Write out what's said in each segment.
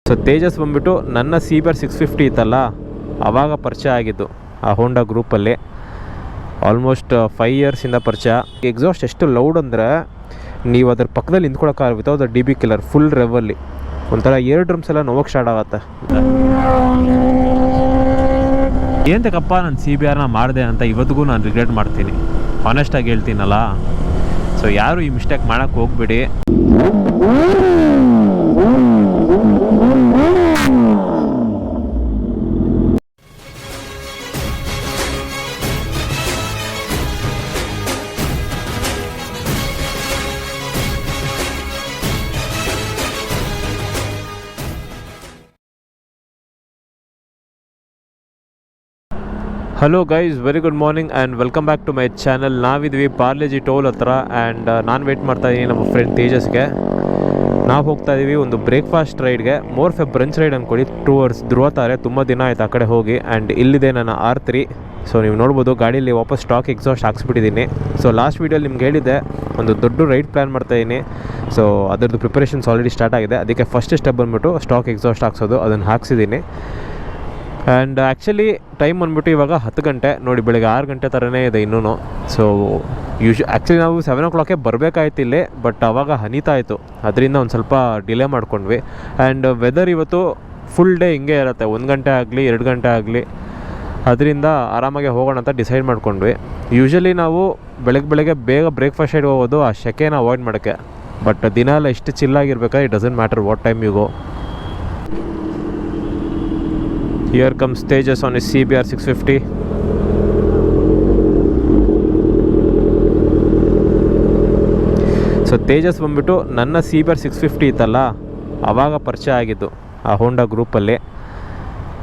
So Tejas ಬಂದುಬಿಟ್ಟು ನನ್ನ CBR 650 ಇತ್ತಲ್ಲ, ಆವಾಗ ಪರಿಚಯ ಆಗಿದ್ದು ಆ ಹೋಂಡಾ ಗ್ರೂಪಲ್ಲಿ. ಆಲ್ಮೋಸ್ಟ್ 5 ಇಯರ್ಸಿಂದ ಪರಿಚಯ. ಎಕ್ಸಾಸ್ಟ್ ಎಷ್ಟು ಲೌಡ್ ಅಂದರೆ ನೀವು ಅದ್ರ ಪಕ್ಕದಲ್ಲಿ ನಿಂತ್ಕೊಳ್ಳೋಕ್ಕಾಗ ವಿತೌಟ್ DB ಕಿಲ್ಲರ್ ಫುಲ್ ರೆವಲ್ಲಿ ಒಂಥರ ಏರ್ ಡ್ರಮ್ಸ್ ಎಲ್ಲ ನೋವಕ್ಕೆ ಸ್ಟಾರ್ಟ್ ಆಗುತ್ತೆ. ಏನಂತಕ್ಕಪ್ಪ ನಾನು CBRನ ಮಾಡಿದೆ ಅಂತ ಇವತ್ತಿಗೂ ನಾನು ರಿಗ್ರೆಟ್ ಮಾಡ್ತೀನಿ, ಆನೆಸ್ಟಾಗಿ ಹೇಳ್ತೀನಲ್ಲ. ಸೊ ಯಾರು ಈ ಮಿಸ್ಟೇಕ್ ಮಾಡೋಕ್ಕೆ ಹೋಗ್ಬಿಡಿ. Hello guys, very good morning and welcome back to my channel. ನಾವಿದ್ವಿ ಪಾರ್ಲೇಜಿ ಟೋಲ್ ಹತ್ರ ಆ್ಯಂಡ್ ನಾನು ವೆಯ್ಟ್ ಮಾಡ್ತಾಯಿದ್ದೀನಿ ನಮ್ಮ ಫ್ರೆಂಡ್ ತೇಜಸ್ಗೆ. ನಾವು ಹೋಗ್ತಾ ಇದ್ದೀವಿ ಒಂದು ಬ್ರೇಕ್ಫಾಸ್ಟ್ ರೈಡ್ಗೆ, ಮೋರ್ ಫೆ ಬ್ರಂಚ್ ರೈಡ್ ಅಂದ್ಕೊಳ್ಳಿ, ಟೂವರ್ಸ್ ಧ್ರುವತಾರೆ. ತುಂಬ ದಿನ ಆಯ್ತು ಆ ಕಡೆ ಹೋಗಿ. ಆ್ಯಂಡ್ ಇಲ್ಲಿದೆ ನನ್ನ R3. ಸೊ ನೀವು ನೋಡ್ಬೋದು ಗಾಡೀಲಿ ವಾಪಸ್ ಸ್ಟಾಕ್ ಎಕ್ಸಾಸ್ಟ್ ಹಾಕ್ಸ್ಬಿಟ್ಟಿದ್ದೀನಿ. ಸೊ ಲಾಸ್ಟ್ ವೀಡಿಯೋಲಿ ನಿಮ್ಗೆ ಹೇಳಿದ್ದೆ ಒಂದು ದೊಡ್ಡ ರೈಡ್ ಪ್ಲ್ಯಾನ್ ಮಾಡ್ತಾಯಿದ್ದೀನಿ. ಸೊ ಅದರದ್ದು ಪ್ರಿಪರೇಷನ್ಸ್ ಆಲ್ರೆಡಿ ಸ್ಟಾರ್ಟ್ ಆಗಿದೆ. ಅದಕ್ಕೆ ಫಸ್ಟ್ ಸ್ಟೆಪ್ ಬಂದುಬಿಟ್ಟು ಸ್ಟಾಕ್ ಎಕ್ಸಾಸ್ಟ್ ಹಾಕ್ಸೋದು, ಅದನ್ನು ಹಾಕ್ಸಿದ್ದೀನಿ. ಆ್ಯಂಡ್ ಆ್ಯಕ್ಚುಲಿ ಟೈಮ್ ಬಂದ್ಬಿಟ್ಟು ಇವಾಗ 10 ಗಂಟೆ ನೋಡಿ, ಬೆಳಗ್ಗೆ 6 ಗಂಟೆ ಥರನೇ ಇದೆ ಇನ್ನೂ. ಸೊ ಆ್ಯಕ್ಚುಲಿ ನಾವು 7 o'clock ಬರಬೇಕಾಯ್ತು ಇಲ್ಲಿ, ಬಟ್ ಆವಾಗ ಹನಿತಾ ಇತ್ತು, ಅದರಿಂದ ಒಂದು ಸ್ವಲ್ಪ ಡಿಲೇ ಮಾಡ್ಕೊಂಡ್ವಿ. ಆ್ಯಂಡ್ ವೆದರ್ ಇವತ್ತು ಫುಲ್ ಡೇ ಹಿಂಗೆ ಇರುತ್ತೆ, 1 ಗಂಟೆ ಆಗಲಿ 2 ಗಂಟೆ ಆಗಲಿ, ಅದರಿಂದ ಆರಾಮಾಗಿ ಹೋಗೋಣ ಅಂತ ಡಿಸೈಡ್ ಮಾಡ್ಕೊಂಡ್ವಿ. ಯೂಶ್ವಲಿ ನಾವು ಬೆಳಗ್ಗೆ ಬೇಗ ಬ್ರೇಕ್ಫಾಸ್ಟ್ ಸೈಡ್ ಹೋಗೋದು ಆ ಸೆಕೆನ ಅವಾಯ್ಡ್ ಮಾಡೋಕ್ಕೆ. ಬಟ್ ದಿನ ಎಲ್ಲ ಎಷ್ಟು ಚಿಲ್ಲಾಗಿರ್ಬೇಕಾದ್ರೆ it doesn't matter what time you go. Here comes Tejas on his CBR 650. So Tejas ಬಂದುಬಿಟ್ಟು ನನ್ನ CBR 650 ಇತ್ತಲ್ಲ, ಆವಾಗ ಪರಿಚಯ ಆಗಿದ್ದು ಆ ಹೋಂಡಾ ಗ್ರೂಪಲ್ಲಿ.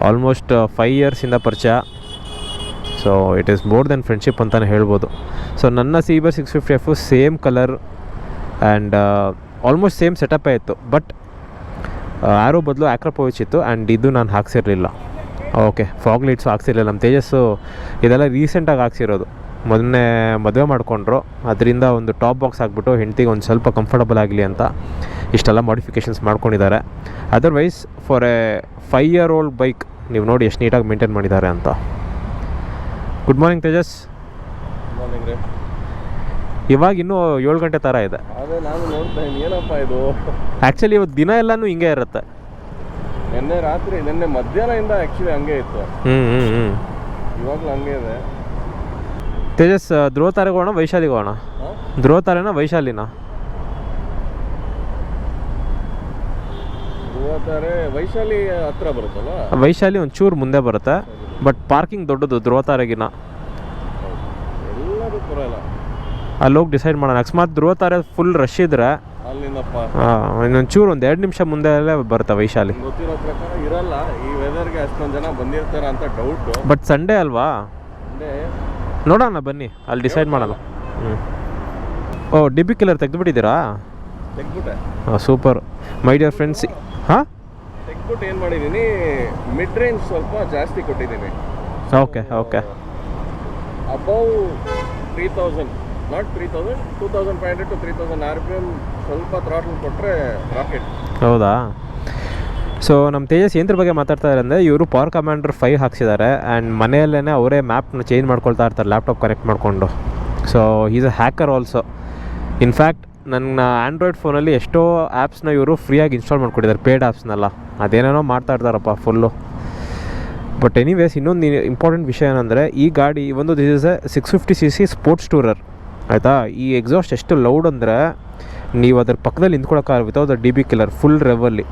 ಆಲ್ಮೋಸ್ಟ್ 5 ಇಯರ್ಸಿಂದ ಪರಿಚಯ. So it is more than friendship ಅಂತಲೇ ಹೇಳ್ಬೋದು. ಸೊ ನನ್ನ CBR 650F same colour and almost same ಸೆಟಪ್ಪೇ ಇತ್ತು. ಬಟ್ ಆರೋ ಬದಲು ಆಕ್ರಪೋವಿಚ್ ಇತ್ತು ಆ್ಯಂಡ್ ಇದು ನಾನು ಹಾಕ್ಸಿರಲಿಲ್ಲ. ಓಕೆ, ಫಾಗ್ ಲೈಟ್ಸು ಹಾಕ್ಸಿರಲಿಲ್ಲ. ನಮ್ಮ ತೇಜಸ್ಸು ಇದೆಲ್ಲ ರೀಸೆಂಟಾಗಿ ಹಾಕ್ಸಿರೋದು, ಮೊನ್ನೆ ಮದುವೆ ಮಾಡಿಕೊಂಡ್ರು. ಅದರಿಂದ ಒಂದು ಟಾಪ್ ಬಾಕ್ಸ್ ಹಾಕ್ಬಿಟ್ಟು ಹೆಂಡ್ತಿಗೆ ಒಂದು ಸ್ವಲ್ಪ ಕಂಫರ್ಟಬಲ್ ಆಗಲಿ ಅಂತ ಇಷ್ಟೆಲ್ಲ ಮಾಡಿಫಿಕೇಷನ್ಸ್ ಮಾಡ್ಕೊಂಡಿದ್ದಾರೆ. Otherwise for A 5 year old bike ನೀವು ನೋಡಿ ಎಷ್ಟು ನೀಟಾಗಿ ಮೇಂಟೈನ್ ಮಾಡಿದ್ದಾರೆ ಅಂತ. Good morning Tejas. ಮಾರ್ನಿಂಗ್ ರೀ. ಇವಾಗ ಇನ್ನೂ 7 ಗಂಟೆ ಥರ ಇದೆ. ಅದೇ ನಾನು ನೋಡ್ತಾ ಇದ್ದೀನಿ, ಏನಪ್ಪ ಇದು. ಆ್ಯಕ್ಚುಲಿ ಇವತ್ತು ದಿನ ಎಲ್ಲನೂ ಹಿಂಗೆ ಇರುತ್ತೆ. ನಿನ್ನೆ ಮಧ್ಯಾಹ್ನದಿಂದ ಆ್ಯಕ್ಚುಲಿ ಹಂಗೆ ಇತ್ತು. ಇವಾಗಲೂ ಹಂಗೆ ಇದೆ. ತೇಜಸ್, ಧ್ರುವತಾರೆಗೆ ಹೋಗೋಣ ವೈಶಾಲಿಗೆ ಹೋಗೋಣ? ಧ್ರುವತಾರೆನಾ ವೈಶಾಲಿನಾ? ಧ್ರುವತಾರೆ ವೈಶಾಲಿ ಹತ್ರ ಬರುತ್ತಲ್ಲ. ವೈಶಾಲಿ ಒಂಚೂರು ಮುಂದೆ ಬರುತ್ತೆ, ಬಟ್ ಪಾರ್ಕಿಂಗ್ ದೊಡ್ಡದು ಧ್ರುವತಾರೆಗಿನ. ಎಲ್ಲರೂ ಬರೋಲ್ಲ, ಅಲ್ಲಿ ಹೋಗಿ ಡಿಸೈಡ್ ಮಾಡೋಣ. ಅಕಸ್ಮಾತ್ ಧ್ರುವತಾರೆ ಫುಲ್ ರಶ್ ಇದ್ರೆ ಅಲ್ಲಿಂದಪ್ಪ ಇನ್ನೊಂಚೂರು ಒಂದು 2 ನಿಮಿಷ ಮುಂದೆ ಬರುತ್ತೆ ವೈಶಾಲಿ. ಗೊತ್ತಿರೋ ಪ್ರಕಾರ ಇರಲ್ಲ, ಈ ವೆದರ್ಗೆ ಅಷ್ಟೊಂದು ಜನ ಬಂದಿರ್ತಾರೆ ಅಂತ ಡೌಟು. ಬಟ್ ಸಂಡೇ ಅಲ್ವಾ, ನೋಡೋಣ ಬನ್ನಿ, ಅಲ್ಲಿ ಡಿಸೈಡ್ ಮಾಡೋಣ. ಓ, DB ಕಿಲ್ಲರ್ ತೆಗೆದುಬಿಟ್ಟಿದ್ದೀರಾ? ತೆಗ್ಬಿಟ್ಟೆ. Super my dear friends. ಹಾಂ, ತೆಗ್ಬಿಟ್ಟು ಏನು ಮಾಡಿದ್ದೀನಿ, ಮಿಡ್ ರೇಂಜ್ ಸ್ವಲ್ಪ ಜಾಸ್ತಿ ಕೊಟ್ಟಿದ್ದೀನಿ. Okay okay. Above 3000, not 3000, 2500 to 3000 RPM ಸ್ವಲ್ಪ ಥ್ರಾಟಲ್ ಕೊಟ್ಟರೆ ರಾಕೆಟ್. ಹೌದಾ? ಸೊ ನಮ್ಮ ತೇಜಸ್ ಏನರ ಬಗ್ಗೆ ಮಾತಾಡ್ತಾ ಇದ್ದಾರೆ ಅಂದರೆ, ಇವರು ಪವರ್ ಕಮಾಂಡರ್ 5 ಹಾಕ್ಸಿದ್ದಾರೆ ಆ್ಯಂಡ್ ಮನೆಯಲ್ಲೇ ಅವರೇ ಮ್ಯಾಪ್ನ ಚೇಂಜ್ ಮಾಡ್ಕೊಳ್ತಾ ಇರ್ತಾರೆ ಲ್ಯಾಪ್ಟಾಪ್ ಕನೆಕ್ಟ್ ಮಾಡಿಕೊಂಡು. So is a hacker also. In fact ನನ್ನ ಆ್ಯಂಡ್ರಾಯ್ಡ್ ಫೋನಲ್ಲಿ ಎಷ್ಟೋ ಆ್ಯಪ್ಸ್ನ ಇವರು ಫ್ರೀಯಾಗಿ ಇನ್ಸ್ಟಾಲ್ ಮಾಡ್ಕೊಟ್ಟಿದ್ದಾರೆ, ಪೇಯ್ಡ್ ಆ್ಯಪ್ಸ್ನೆಲ್ಲ. ಅದೇನೇನೋ ಮಾಡ್ತಾ ಇರ್ತಾರಪ್ಪ ಫುಲ್ಲು. ಬಟ್ ಎನಿವೇಸ್, ಇನ್ನೊಂದು ಇಂಪಾರ್ಟೆಂಟ್ ವಿಷಯ ಏನಂದರೆ, ಈ ಗಾಡಿ ಒಂದು this is A 650cc sports tourer, ಆಯಿತಾ? ಈ ಎಕ್ಸಾಸ್ಟ್ ಎಷ್ಟು ಲೌಡ್ ಅಂದರೆ ನೀವು ಅದ್ರ ಪಕ್ಕದಲ್ಲಿ ನಿಂತ್ಕೊಳ್ಳೋಕ್ಕಾಗ ವಿತೌಟ್ DB ಕಿಲ್ಲರ್ ಫುಲ್ ರೆವಲ್ಲಿ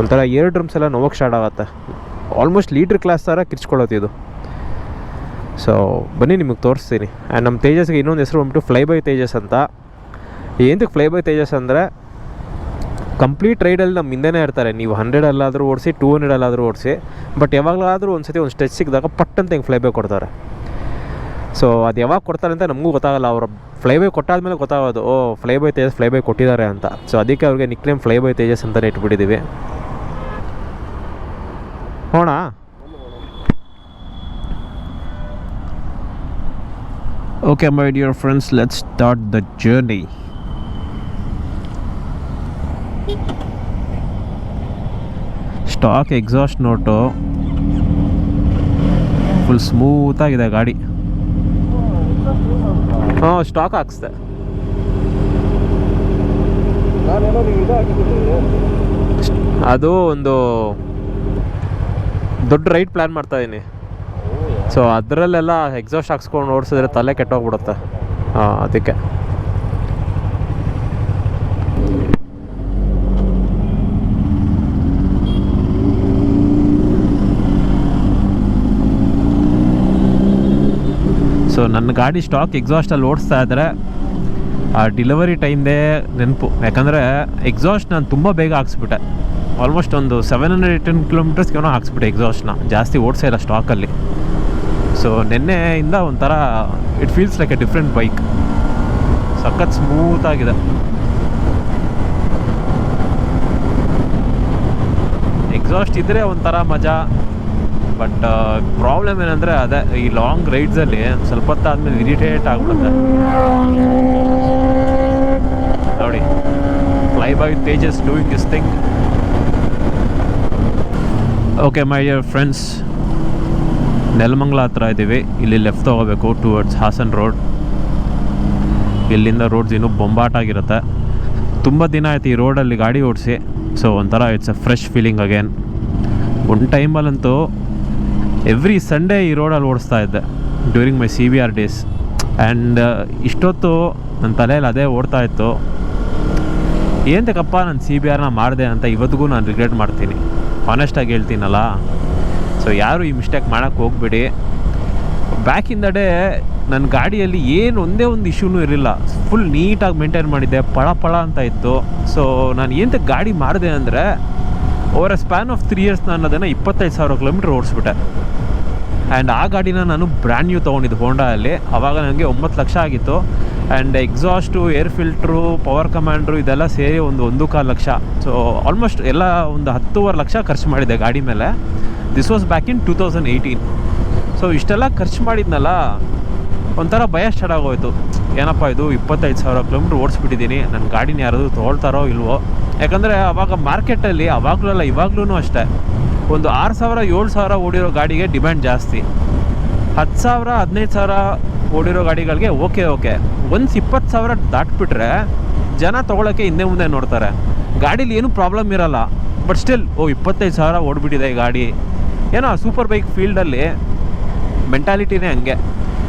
ಒಂಥರ ಏರ್ ಡ್ರಮ್ಸ್ ಎಲ್ಲ ನೋವಕ್ಕೆ ಸ್ಟಾರ್ಟ್ ಆಗುತ್ತೆ. ಆಲ್ಮೋಸ್ಟ್ ಲೀಟ್ರ್ ಕ್ಲಾಸ್ ಥರ ಕಿರ್ಚ್ಕೊಳ್ಳೋದು ಇದು. ಸೊ ಬನ್ನಿ ನಿಮಗೆ ತೋರಿಸ್ತೀನಿ. ಆ್ಯಂಡ್ ನಮ್ಮ ತೇಜಸ್ಗೆ ಇನ್ನೊಂದು ಹೆಸರು ಬಂದ್ಬಿಟ್ಟು ಫ್ಲೈ ಬೈ ತೇಜಸ್ ಅಂತ. ಏನಕ್ಕೆ ಫ್ಲೈ ಬೈ ತೇಜಸ್ ಅಂದರೆ, ಕಂಪ್ಲೀಟ್ ರೈಡಲ್ಲಿ ನಮ್ಮ ಹಿಂದೆನೇ ಇರ್ತಾರೆ. ನೀವು 100 ಅಲ್ಲಾದರೂ ಓಡಿಸಿ, 200 ಅಲ್ಲಾದರೂ ಓಡಿಸಿ, ಬಟ್ ಯಾವಾಗಲಾದರೂ ಒಂದು ಸತಿ ಒಂದು ಸ್ಟೆಚ್ ಸಿಕ್ಕಿದಾಗ ಪಟ್ಟಂತ ಹಿಂಗೆ ಫ್ಲೈ ಬೈ ಕೊಡ್ತಾರೆ. ಸೊ ಅದು ಯಾವಾಗ ಕೊಡ್ತಾರೆ ಅಂತ ನಮಗೂ ಗೊತ್ತಾಗಲ್ಲ. ಅವರು ಫ್ಲೈ ಬೈ ಕೊಟ್ಟಾದ್ಮೇಲೆ ಗೊತ್ತಾಗೋದು, ಓ fly by Tejas fly by ಕೊಟ್ಟಿದ್ದಾರೆ ಅಂತ. ಸೊ ಅದಕ್ಕೆ ಅವ್ರಿಗೆ nick name fly by Tejas ಅಂತಲೇ ಇಟ್ಬಿಟ್ಟಿದ್ದೀವಿ. ಹೋಣ. Okay my dear friends, let's start the journey. Stock exhaust note full ಸ್ಮೂತಾಗಿದೆ ಗಾಡಿ. ಹಾಂ, ಸ್ಟಾಕ್ ಹಾಕ್ಸ್ದೆ. ನಾನೇನೋ ನೀವು ಇದು ಹಾಕಿದ್ದೀನಿ. ಅದು ಒಂದು ದೊಡ್ಡ ರೈಡ್ ಪ್ಲ್ಯಾನ್ ಮಾಡ್ತಾ ಇದ್ದೀನಿ. ಸೊ ಅದರಲ್ಲೆಲ್ಲ ಎಕ್ಸಾಸ್ಟ್ ಹಾಕ್ಸ್ಕೊಂಡು ಓಡಿಸಿದ್ರೆ ತಲೆ ಕೆಟ್ಟೋಗ್ಬಿಡುತ್ತೆ. ಹಾಂ, ಅದಕ್ಕೆ. ಸೊ ನನ್ನ ಗಾಡಿ ಸ್ಟಾಕ್ ಎಕ್ಸಾಸ್ಟಲ್ಲಿ ಓಡಿಸ್ತಾ ಇದ್ದರೆ ಆ ಡೆಲಿವರಿ ಟೈಮ್ದೇ ನೆನಪು. ಯಾಕಂದರೆ ಎಕ್ಸಾಸ್ಟ್ ನಾನು ತುಂಬ ಬೇಗ ಹಾಕ್ಸ್ಬಿಟ್ಟೆ. ಆಲ್ಮೋಸ್ಟ್ ಒಂದು 710 ಕಿಲೋಮೀಟರ್ಸ್ಗೇನೋ ಹಾಕ್ಸ್ಬಿಟ್ಟೆ ಎಕ್ಸಾಸ್ಟ್ನ. ಜಾಸ್ತಿ ಓಡಿಸೇ ಇಲ್ಲ ಸ್ಟಾಕಲ್ಲಿ. ಸೊ ನಿನ್ನೆಯಿಂದ ಒಂಥರ it feels like A different bike. ಸಖತ್ ಸ್ಮೂತಾಗಿದೆ. ಎಕ್ಸಾಸ್ಟ್ ಇದ್ದರೆ ಒಂಥರ ಮಜಾ. ಬಟ್ ಪ್ರಾಬ್ಲಮ್ ಏನಂದರೆ ಅದೇ ಈ ಲಾಂಗ್ ರೈಡ್ಸಲ್ಲಿ ಸ್ವಲ್ಪ ಹೊತ್ತಾದ್ಮೇಲೆ ಇರಿಟೇಟ್ ಆಗಿಬಿಡುತ್ತೆ. ನೋಡಿ, fly by Tejas doing this thing. Okay my dear friends, Nelamangala ಹತ್ರ ಇದ್ದೀವಿ. ಇಲ್ಲಿ ಲೆಫ್ಟ್ ತೊಗೋಬೇಕು ಟುವರ್ಡ್ಸ್ ಹಾಸನ್ ರೋಡ್. ಇಲ್ಲಿಂದ ರೋಡ್ಸ್ ಇನ್ನೂ ಬೊಂಬಾಟಾಗಿರುತ್ತೆ. ತುಂಬ ದಿನ ಆಯ್ತು ಈ ರೋಡಲ್ಲಿ ಗಾಡಿ ಓಡಿಸಿ. ಸೊ ಒಂಥರ it's a fresh feeling again. ಒಂದು ಟೈಮಲ್ಲಂತೂ ಎವ್ರಿ ಸಂಡೇ ಈ ರೋಡಲ್ಲಿ ಓಡಿಸ್ತಾ ಇದ್ದೆ during my CBR days. And ಇಷ್ಟೊತ್ತು ನನ್ನ ತಲೆಯಲ್ಲಿ ಅದೇ ಓಡ್ತಾ ಇತ್ತು. ಏನಕ್ಕಪ್ಪ ನಾನು CBRನ ಮಾಡಿದೆ ಅಂತ ಇವತ್ತಿಗೂ ನಾನು ರಿಗ್ರೆಟ್ ಮಾಡ್ತೀನಿ, ಆನೆಸ್ಟಾಗಿ ಹೇಳ್ತೀನಲ್ಲ. ಸೊ ಯಾರು ಈ ಮಿಸ್ಟೇಕ್ ಮಾಡೋಕ್ಕೆ ಹೋಗ್ಬೇಡಿ. ಬ್ಯಾಕ್ ಇನ್ ದ ಡೇ ನನ್ನ ಗಾಡಿಯಲ್ಲಿ ಏನು ಒಂದೇ ಒಂದು ಇಶ್ಯೂನೂ ಇರಲಿಲ್ಲ. ಫುಲ್ ನೀಟಾಗಿ ಮೇಂಟೈನ್ ಮಾಡಿದ್ದೆ, ಪಳ ಅಂತ ಇತ್ತು. ಸೊ ನಾನು ಏನಕ್ಕೆ ಗಾಡಿ ಮಾಡಿದೆ ಅಂದರೆ over A span of 3 years ನಾನು ಅದನ್ನು 25,000 ಕಿಲೋಮೀಟ್ರ್ ಓಡಿಸ್ಬಿಟ್ಟೆ. ಆ್ಯಂಡ್ ಆ ಗಾಡಿನ ನಾನು ಬ್ರ್ಯಾಂಡ್ ನ್ಯೂ ತೊಗೊಂಡಿದ್ದು ಹೋಂಡಾಯಲ್ಲಿ. ಆವಾಗ ನನಗೆ 9 ಲಕ್ಷ ಆಗಿತ್ತು. And exhaust, air filter, power commander ಇದೆಲ್ಲ ಸೇರಿ ಒಂದು 1.25 ಲಕ್ಷ. ಸೊ ಆಲ್ಮೋಸ್ಟ್ ಎಲ್ಲ ಒಂದು 10.5 ಲಕ್ಷ ಖರ್ಚು ಮಾಡಿದ್ದೆ ಗಾಡಿ ಮೇಲೆ. This was back in 2018. So ಇಷ್ಟೆಲ್ಲ ಖರ್ಚು ಮಾಡಿದ್ನಲ್ಲ, ಒಂಥರ ಭಯ ಸ್ಟಾರ್ಟ್ ಆಗೋಯ್ತು. ಏನಪ್ಪ ಇದು 25,000 ಕಿಲೋಮೀಟ್ರ್ ಓಡಿಸ್ಬಿಟ್ಟಿದ್ದೀನಿ, ನನ್ನ ಗಾಡಿನ ಯಾರಾದರೂ ತೊಗೊಳ್ತಾರೋ ಇಲ್ವೋ. ಯಾಕಂದರೆ ಆವಾಗ ಮಾರ್ಕೆಟಲ್ಲಿ ಅವಾಗಲೂ ಅಲ್ಲ ಇವಾಗಲೂ ಅಷ್ಟೇ ಒಂದು 6,000 7,000 ಓಡಿರೋ ಗಾಡಿಗೆ ಡಿಮ್ಯಾಂಡ್ ಜಾಸ್ತಿ. 10,000 15,000 ಓಡಿರೋ ಗಾಡಿಗಳಿಗೆ ಓಕೆ. ಒನ್ಸ್ 20,000 ದಾಟ್ಬಿಟ್ರೆ ಜನ ತೊಗೊಳಕ್ಕೆ ಹಿಂದೆ ಮುಂದೆ ನೋಡ್ತಾರೆ. ಗಾಡೀಲಿ ಏನೂ ಪ್ರಾಬ್ಲಮ್ ಇರೋಲ್ಲ. ಬಟ್ ಸ್ಟಿಲ್ 25,000 ಓಡಿಬಿಟ್ಟಿದೆ ಈ ಗಾಡಿ. ಏನೋ ಸೂಪರ್ ಬೈಕ್ ಫೀಲ್ಡಲ್ಲಿ ಮೆಂಟಾಲಿಟಿನೇ ಹಂಗೆ.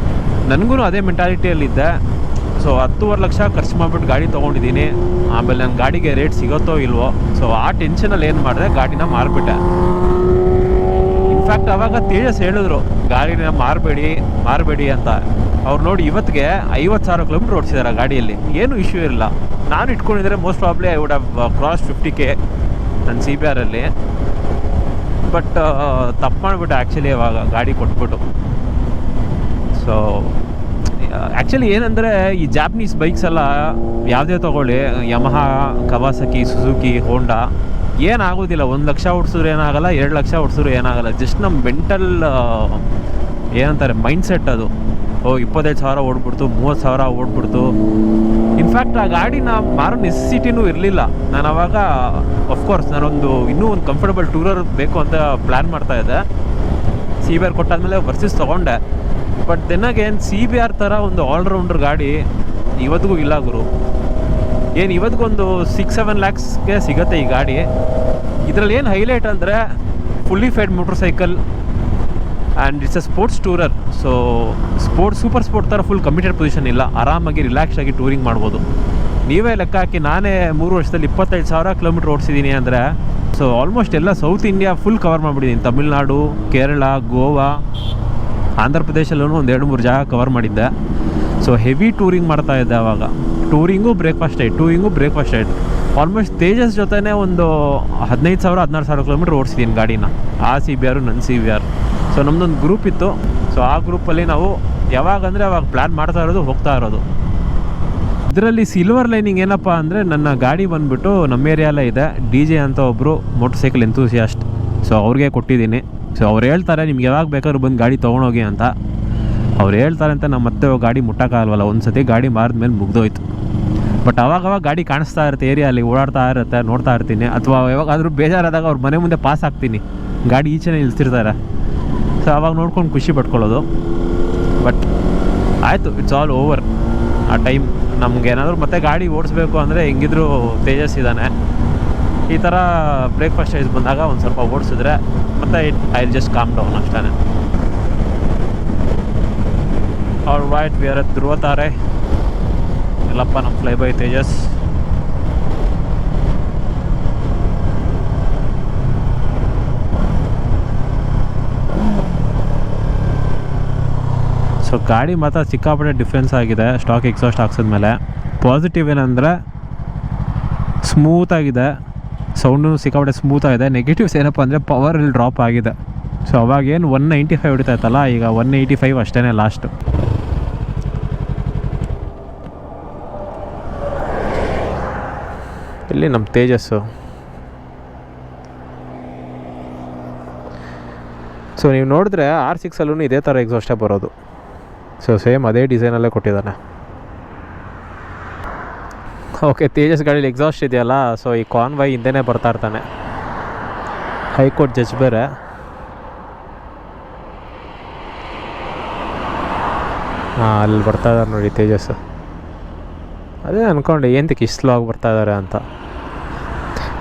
ನನಗೂ ಅದೇ ಮೆಂಟಾಲಿಟಿಯಲ್ಲಿದ್ದೆ. ಸೊ 10.5 ಲಕ್ಷ ಖರ್ಚು ಮಾಡಿಬಿಟ್ಟು ಗಾಡಿ ತೊಗೊಂಡಿದ್ದೀನಿ. ಆಮೇಲೆ ನನ್ನ ಗಾಡಿಗೆ ರೇಟ್ ಸಿಗುತ್ತೋ ಇಲ್ವೋ. ಸೊ ಆ ಟೆನ್ಷನಲ್ಲಿ ಏನು ಮಾಡಿದೆ, ಗಾಡಿನ ಮಾರಿಬಿಟ್ಟೆ. ಇನ್ಫ್ಯಾಕ್ಟ್ ಆವಾಗ ತೇಜಸ್ ಹೇಳಿದ್ರು ಗಾಡಿನ ಮಾರಬೇಡಿ ಅಂತ. ಅವ್ರು ನೋಡಿ ಇವತ್ತಿಗೆ 50,000 ಕಿಲೋಮೀಟ್ರ್ ಓಡಿಸಿದ್ದಾರೆ ಗಾಡಿಯಲ್ಲಿ. ಏನೂ ಇಶ್ಯೂ ಇರಲಿಲ್ಲ. ನಾನು ಇಟ್ಕೊಂಡಿದ್ರೆ most probably I would have cross 50K ನನ್ನ CBRಲ್ಲಿ. ಬಟ್ ತಪ್ಪು ಮಾಡಿಬಿಟ್ಟು ಆ್ಯಕ್ಚುಲಿ ಅವಾಗ ಗಾಡಿ ಕೊಟ್ಬಿಟ್ಟು. ಸೊ ಆ್ಯಕ್ಚುಲಿ ಏನಂದರೆ ಈ ಜಾಪನೀಸ್ ಬೈಕ್ಸ್ ಎಲ್ಲ ಯಾವುದೇ ತೊಗೊಳ್ಳಿ, ಯಮಹಾ, ಕವಾಸಕಿ, ಸುಜುಕಿ, ಹೋಂಡಾ, ಏನಾಗೋದಿಲ್ಲ. 1 ಲಕ್ಷ ಓಡಿಸಿದ್ರು ಏನಾಗಲ್ಲ, 2 ಲಕ್ಷ ಓಡಿಸಿದ್ರು ಏನಾಗಲ್ಲ. ಜಸ್ಟ್ ನಮ್ಮ ಮೆಂಟಲ್ ಏನಂತಾರೆ ಮೈಂಡ್ಸೆಟ್ ಅದು. 25,000 ಓಡ್ಬಿಡ್ತು, 30,000 ಓಡ್ಬಿಡ್ತು. ಇನ್ಫ್ಯಾಕ್ಟ್ ಆ ಗಾಡಿನ ಮಾರೋ ನೆಸೆಸಿಟಿನೂ ಇರಲಿಲ್ಲ. ನಾನು ಅವಾಗ ಅಫ್ಕೋರ್ಸ್ ಇನ್ನೂ ಒಂದು ಕಂಫರ್ಟಬಲ್ ಟೂರರ್ ಬೇಕು ಅಂತ ಪ್ಲ್ಯಾನ್ ಮಾಡ್ತಾಯಿದ್ದೆ. CBR ಕೊಟ್ಟಾದ್ಮೇಲೆ ವರ್ಸಸ್ ತೊಗೊಂಡೆ. ಬಟ್ ದೆನ್ ಅಗೇನ್ CBR ಥರ ಒಂದು ಆಲ್ರೌಂಡರ್ ಗಾಡಿ ಇವತ್ತಿಗೂ ಇಲ್ಲ ಗುರು. ಏನು ಇವತ್ತಿಗೊಂದು 6-7 ಲ್ಯಾಕ್ಸ್ಗೆ ಸಿಗುತ್ತೆ ಈ ಗಾಡಿ. ಇದರಲ್ಲಿ ಏನು ಹೈಲೈಟ್ ಅಂದರೆ fully faired motorcycle and it's a sports tourer. So super sport ಥರ ಫುಲ್ ಕಮಿಟೆಡ್ ಪೊಸಿಷನ್ ಇಲ್ಲ. ಆರಾಮಾಗಿ ರಿಲ್ಯಾಕ್ಸ್ ಆಗಿ ಟೂರಿಂಗ್ ಮಾಡ್ಬೋದು. ನೀವೇ ಲೆಕ್ಕ ಹಾಕಿ, ನಾನೇ 3 ವರ್ಷದಲ್ಲಿ 25,000 ಕಿಲೋಮೀಟ್ರ್ ಓಡಿಸಿದ್ದೀನಿ ಅಂದರೆ, ಸೊ ಆಲ್ಮೋಸ್ಟ್ ಎಲ್ಲ ಸೌತ್ ಇಂಡಿಯಾ ಫುಲ್ ಕವರ್ ಮಾಡಿಬಿಟ್ಟಿದ್ದೀನಿ. ತಮಿಳ್ನಾಡು, ಕೇರಳ, ಗೋವಾ, ಆಂಧ್ರ ಪ್ರದೇಶಲ್ಲೂ ಒಂದು 2-3 ಜಾಗ ಕವರ್ ಮಾಡಿದ್ದೆ. ಸೊ ಹೆವಿ ಟೂರಿಂಗ್ ಮಾಡ್ತಾಯಿದ್ದೆ ಆವಾಗ. ಟೂರಿಂಗು ಬ್ರೇಕ್ಫಾಸ್ಟ್ ಆಯ್ತು. ಆಲ್ಮೋಸ್ಟ್ ತೇಜಸ್ ಜೊತೆನೇ ಒಂದು 15,000-16,000 ಕಿಲೋಮೀಟ್ರ್ ಓಡಿಸಿದ್ದೀನಿ ಗಾಡಿನ. ಆ CBR ನನ್ನ CBR. ಸೊ ನಮ್ಮದೊಂದು ಗ್ರೂಪ್ ಇತ್ತು. ಸೊ ಆ ಗ್ರೂಪಲ್ಲಿ ನಾವು ಯಾವಾಗಂದರೆ ಅವಾಗ ಪ್ಲ್ಯಾನ್ ಹೋಗ್ತಾ ಇರೋದು. ಇದರಲ್ಲಿ ಸಿಲ್ವರ್ ಲೈನಿಂಗ್ ಏನಪ್ಪ ಅಂದರೆ, ನನ್ನ ಗಾಡಿ ಬಂದುಬಿಟ್ಟು ನಮ್ಮ ಏರಿಯಾಲೇ ಇದೆ. DJ ಅಂತ ಒಬ್ಬರು ಮೋಟರ್ ಸೈಕಲ್ ಎಂತೂಸಿಯಾಸ್ಟ್. ಸೊ ಅವ್ರಿಗೆ ಕೊಟ್ಟಿದ್ದೀನಿ. ಸೊ ಅವ್ರು ಹೇಳ್ತಾರೆ ನಿಮ್ಗೆ ಯಾವಾಗ ಬೇಕಾದ್ರೂ ಬಂದು ಗಾಡಿ ತೊಗೊಂಡೋಗಿ ಅಂತ. ಅವ್ರು ಹೇಳ್ತಾರೆ ಅಂತ ನಾವು ಮತ್ತೆ ಗಾಡಿ ಮುಟ್ಟೋಕ್ಕಾಗಲ್ವಲ್ಲ. ಒಂದು ಸತಿ ಗಾಡಿ ಮಾರಿದ್ಮೇಲೆ ಮುಗ್ದೋಯ್ತು. ಬಟ್ ಅವಾಗವಾಗ ಗಾಡಿ ಕಾಣಿಸ್ತಾ ಇರುತ್ತೆ, ಏರಿಯಲ್ಲಿ ಓಡಾಡ್ತಾ ಇರುತ್ತೆ, ನೋಡ್ತಾ ಇರ್ತೀನಿ. ಅಥವಾ ಯಾವಾಗಾದರೂ ಬೇಜಾರಾದಾಗ ಅವ್ರ ಮನೆ ಮುಂದೆ ಪಾಸ್ ಆಗ್ತೀನಿ, ಗಾಡಿ ಈಚೆನೇ ನಿಲ್ಸಿರ್ತಾರೆ. ಸೊ ಅವಾಗ ನೋಡ್ಕೊಂಡು ಖುಷಿ ಪಡ್ಕೊಳ್ಳೋದು. ಬಟ್ ಆಯಿತು, ಇಟ್ಸ್ ಆಲ್ ಓವರ್. ಆ ಟೈಮ್ ನಮ್ಗೆ ಏನಾದರೂ ಮತ್ತೆ ಗಾಡಿ ಓಡಿಸ್ಬೇಕು ಅಂದರೆ ಹೆಂಗಿದ್ರು ತೇಜಸ್ ಇದ್ದಾನೆ. ಈ ಥರ ಬ್ರೇಕ್ಫಾಸ್ಟ್ ಸೈಜ್ ಬಂದಾಗ ಒಂದು ಸ್ವಲ್ಪ ಓಡಿಸಿದ್ರೆ ಮತ್ತೆ ಐ ಜಸ್ಟ್ ಕಾಮ್ ಡೌನ್ ಅಷ್ಟೇ. ಆಲ್ ರೈಟ್, ವಿ ಆರ್ ಎಟ್ ಧ್ರುವ ತಾರೆ. ಎಲ್ಲಪ್ಪ ನಮ್ಮ ಫ್ಲೈ ಬೈ ತೇಜಸ್. ಸೊ ಗಾಡಿ ಮಾತ್ರ ಸಿಕ್ಕಾಪಟ್ಟೆ ಡಿಫ್ರೆನ್ಸ್ ಆಗಿದೆ ಸ್ಟಾಕ್ ಎಕ್ಸಾಸ್ಟ್ ಹಾಕ್ಸಿದ್ಮೇಲೆ. ಪಾಸಿಟಿವ್ ಏನಂದರೆ ಸ್ಮೂತಾಗಿದೆ, ಸೌಂಡು ಸಿಕ್ಕಾಪಟ್ಟೆ ಸ್ಮೂತಾಗಿದೆ. ನೆಗೆಟಿವ್ಸ್ ಏನಪ್ಪ ಅಂದರೆ ಪವರ್ ಇಲ್ಲಿ ಡ್ರಾಪ್ ಆಗಿದೆ. ಸೊ ಅವಾಗೇನು 195 ಹೊಡಿತಾ ಇತ್ತಲ್ಲ, ಈಗ 185 ಅಷ್ಟೇ ಲಾಸ್ಟು. ಇಲ್ಲಿ ನಮ್ಮ ತೇಜಸ್ಸು. ಸೊ ನೀವು ನೋಡಿದ್ರೆ R6 ಇದೇ ಥರ ಎಕ್ಸಾಸ್ಟೇ ಬರೋದು. ಸೊ ಸೇಮ್ ಅದೇ ಡಿಸೈನಲ್ಲೇ ಕೊಟ್ಟಿದ್ದಾನೆ. ಓಕೆ, ತೇಜಸ್ ಗಾಡೀಲಿ ಎಕ್ಸಾಸ್ಟ್ ಇದೆಯಲ್ಲ, ಸೊ ಈ ಕಾನ್ವಾಯ್ ಹಿಂದೆನೇ ಬರ್ತಾ ಇರ್ತಾನೆ. ಹೈಕೋರ್ಟ್ ಜಡ್ಜ್ ಬೇರೆ. ಹಾಂ, ಅಲ್ಲಿ ಬರ್ತಾ ಇದ್ದಾರೆ ನೋಡಿ ತೇಜಸ್. ಅದೇ ಅಂದ್ಕೊಂಡೆ ಏನಕ್ಕೆ ಇಷ್ಟು ಸ್ಲೋ ಆಗಿ ಬರ್ತಾ ಇದ್ದಾರೆ ಅಂತ.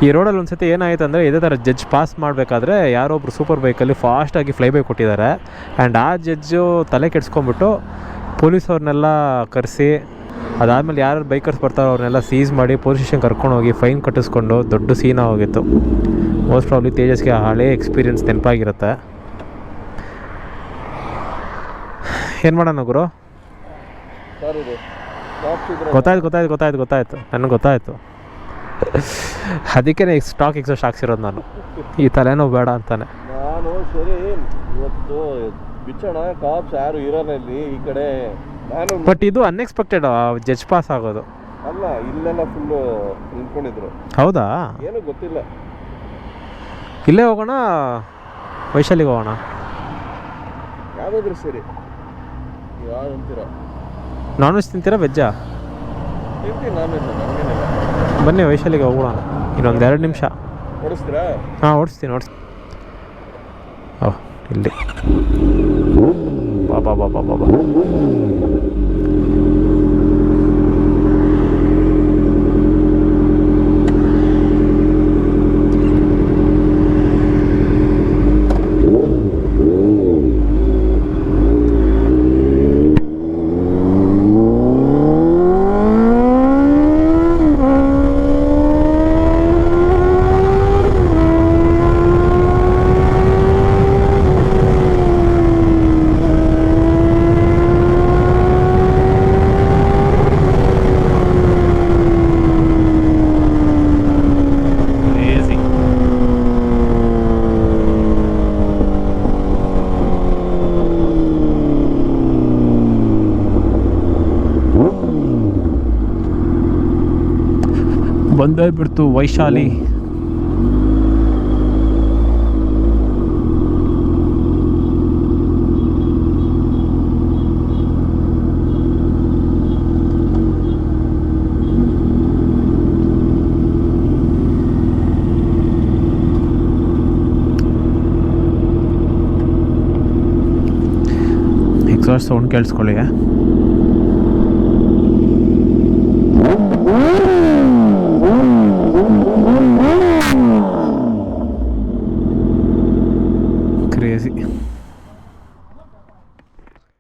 ಈ ರೋಡಲ್ಲಿ ಒಂದು ಸತಿ ಏನಾಯಿತು ಅಂದರೆ, ಇದೇ ಥರ ಜಡ್ಜ್ ಪಾಸ್ ಮಾಡಬೇಕಾದ್ರೆ ಯಾರೊಬ್ರು ಸೂಪರ್ ಬೈಕಲ್ಲಿ ಫಾಸ್ಟಾಗಿ ಫ್ಲೈ ಬೈ ಕೊಟ್ಟಿದ್ದಾರೆ. ಆ್ಯಂಡ್ ಆ ಜಡ್ಜು ತಲೆ ಕೆಡ್ಸ್ಕೊಂಬಿಟ್ಟು ಪೊಲೀಸವ್ರನ್ನೆಲ್ಲ ಕರೆಸಿ, ಅದಾದಮೇಲೆ ಯಾರು ಬೈಕರ್ಸ್ ಬರ್ತಾರೋ ಅವ್ರನ್ನೆಲ್ಲ ಸೀಸ್ ಮಾಡಿ ಪೊಲೀಸ್ ಸ್ಟೇಷನ್ ಕರ್ಕೊಂಡೋಗಿ ಫೈನ್ ಕಟ್ಟಿಸ್ಕೊಂಡು ದೊಡ್ಡ ಸೀನ ಹೋಗಿತ್ತು. ಮೋಸ್ಟ್ ಪ್ರಾಬ್ಲಿ ತೇಜಸ್ಗೆ ಹಳೇ ಎಕ್ಸ್ಪೀರಿಯನ್ಸ್ ನೆನಪಾಗಿರುತ್ತೆ. ಏನು ಮಾಡೋಣ ಗುರು? ಗೊತ್ತಾಯ್ತು ನನಗೆ ಗೊತ್ತಾಯಿತು. ಅದಕ್ಕೆ ಸ್ಟಾಕ್ ಎಕ್ಸಾಸ್ಟ್ ಹಾಕ್ಸಿರೋದು ನಾನು. ಈ ತಲೆನೋ ಬೇಡ ಅಂತಾನೆ ನಾನು. ಸರಿ, ಇವತ್ತು ಬಿಚ್ಚೋಣ, ಕಾಪ್ಸ್ ಯಾರು ಇರೋನಲ್ಲಿ ಈ ಕಡೆ. ನಾನು ಬಟ್ ಇದು ಅನ್ಎಕ್ಸ್ಪೆಕ್ಟೆಡ್ ಜಡ್ಜ್ ಪಾಸ್ ಆಗೋದು. ಅಲ್ಲ, ಇಲ್ಲೆಲ್ಲ ಫುಲ್ಲು ನಿಂತ್ಕೊಂಡಿದ್ರು. ಹೌದಾ? ಏನೂ ಗೊತ್ತಿಲ್ಲ. ಇಲ್ಲೇ ಹೋಗೋಣ, ವೈಶಾಲಿಗೆ ಹೋಗೋಣ. ಯಾವುದಾದ್ರೂ ಸರಿ. ಯಾವ್ದು ಅಂತೀರ? ನಾನ್ ವೆಜ್ ತಿಂತೀರಾ, ವೆಜ್ಜಾ? ತಿಂತೀನಿ ನಾನ್ ವೆಜ್, ನನಗೇನಿಲ್ಲ. ಬನ್ನಿ ವೈಶಾಲಿಗೆ ಹೋಗೋಣ, ಇನ್ನೊಂದು 2 ನಿಮಿಷ. ಓಡಿಸ್ತೀರಾ? ಹಾಂ, ಓಡಿಸ್ತೀನಿ. ಓಹ್, ಇಲ್ಲಿ ಬಾಬಾ ಬಾಬಾ ಬಾಬಾ. ಬಂದೇ ಬಿಡ್ತು ವೈಶಾಲಿ. ಎಕ್ಸಾಸ್ಟ್ ಸೌಂಡ್ ಕೇಳಿಸ್ಕೊಳ್ಳಿ. ಕ್ರೇಜಿ.